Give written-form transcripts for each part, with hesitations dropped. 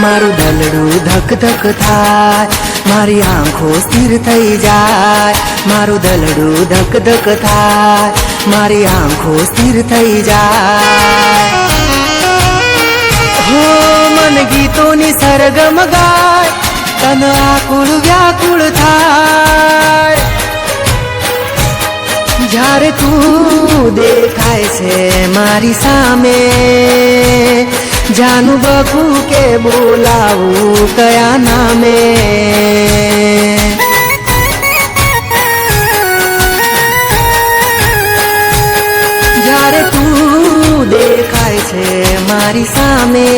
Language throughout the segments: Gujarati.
મારું દલડું ધક ધક થાય, મારી આંખો સ્થિર થઈ જાય. મારું દલડું ધક ધક થાય, મારી આંખો સ્થિર થઈ જાય. હો મન ગીતોની સરગમ ગાય, તન આકુળ વ્યાકુળ થાય. જ્યારે તું દેખાય છે મારી સામે, જાનું બકું કે બોલાવું કયા નામે. જ્યારે તું દેખાય છે મારી સામે,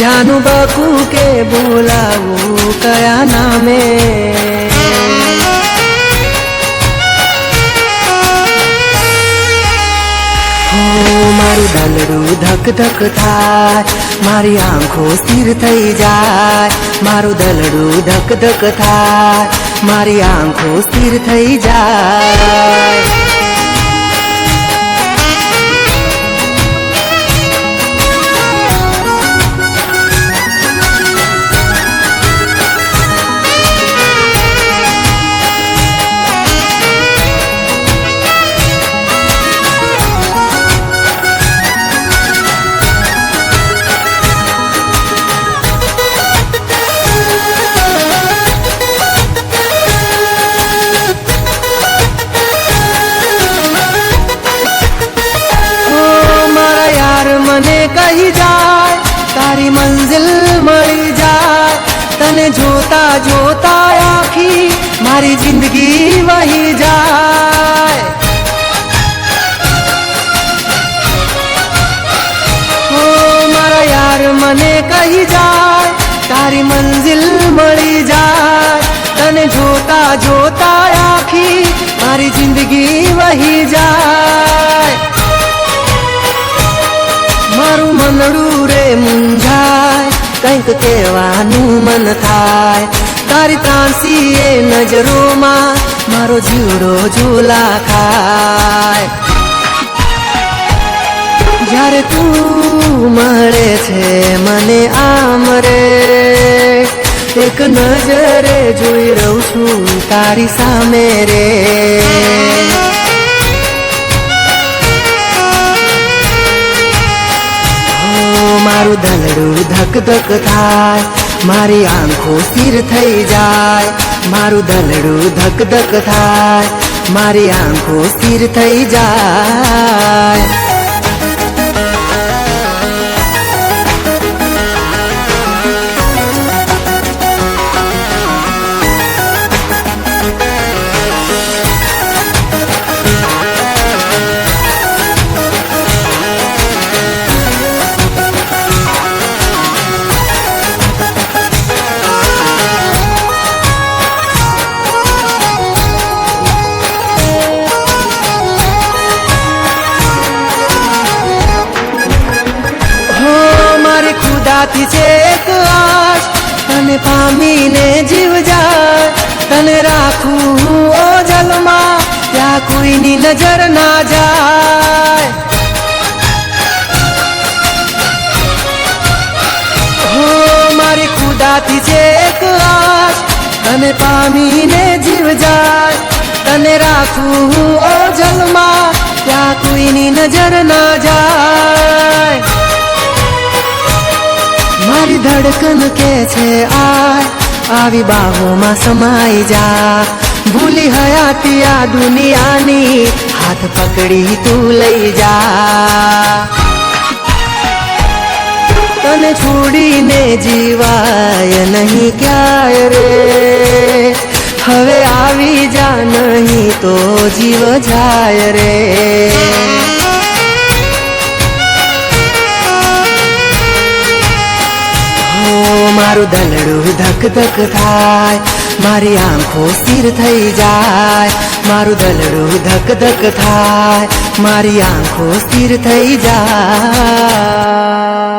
જાનું બકું કે બોલાવું કયા નામે. મારું દલડું ધક ધક થાય, મારી આંખો સ્થિર થઈ જાય. મારું દલડું ધક ધક થાય, મારી આંખો સ્થિર થઈ જાય. મને કહી જાય તારી મંઝિલ મળી જાય. તને જોતા જોતા આખી મારી જિંદગી વહી જાય. ઓ મારા યાર મને કહી જાય તારી મંઝિલ મળી જાય. તને જોતા જોતા આખી મારી જિંદગી વહી જાય. મારું મનડું રે મૂંઝાય, કંઈક કહેવાનું મન થાય. તારી ત્રાંસી એ નજરોમાં મારો જીવડો ઝૂલા ખાય. જ્યારે તું મળે છે મને આમ રે, એક નજરે જોઈ રહું છું તારી સામે રે. મારું દલડું ધક ધક થાય, મારી આંખો સ્થિર થઈ જાય. મારું દલડું ધક ધક થાય, મારી આંખો સ્થિર થઈ જાય. ખુદાથી છે એક આશ, તને પામીને જીવ જાય. તને રાખું ઓજલમાં, ત્યાં કોઈની નજર ના જાય. હો મારી ખુદાથી છે એક આશ, તને પામીને જીવ જાય. તને રાખું ઓજલમાં, ત્યાં કોઈની નજર ના જાય. મારી ધડકન કે છે આવી બાહોમાં સમાઈ જા. ભૂલી હયાતી આ દુનિયાની, હાથ પકડી તું લઈ જા. તને છોડીને જીવાય નહીં ક્યાંય રે, હવે આવી જા નહીં તો જીવ જાય રે. મારું દલડું ધક ધક થાય, મારી આંખો સ્થિર થઈ જાય. મારું દલડું ધક ધક થાય, મારી આંખો સ્થિર થઈ જાય.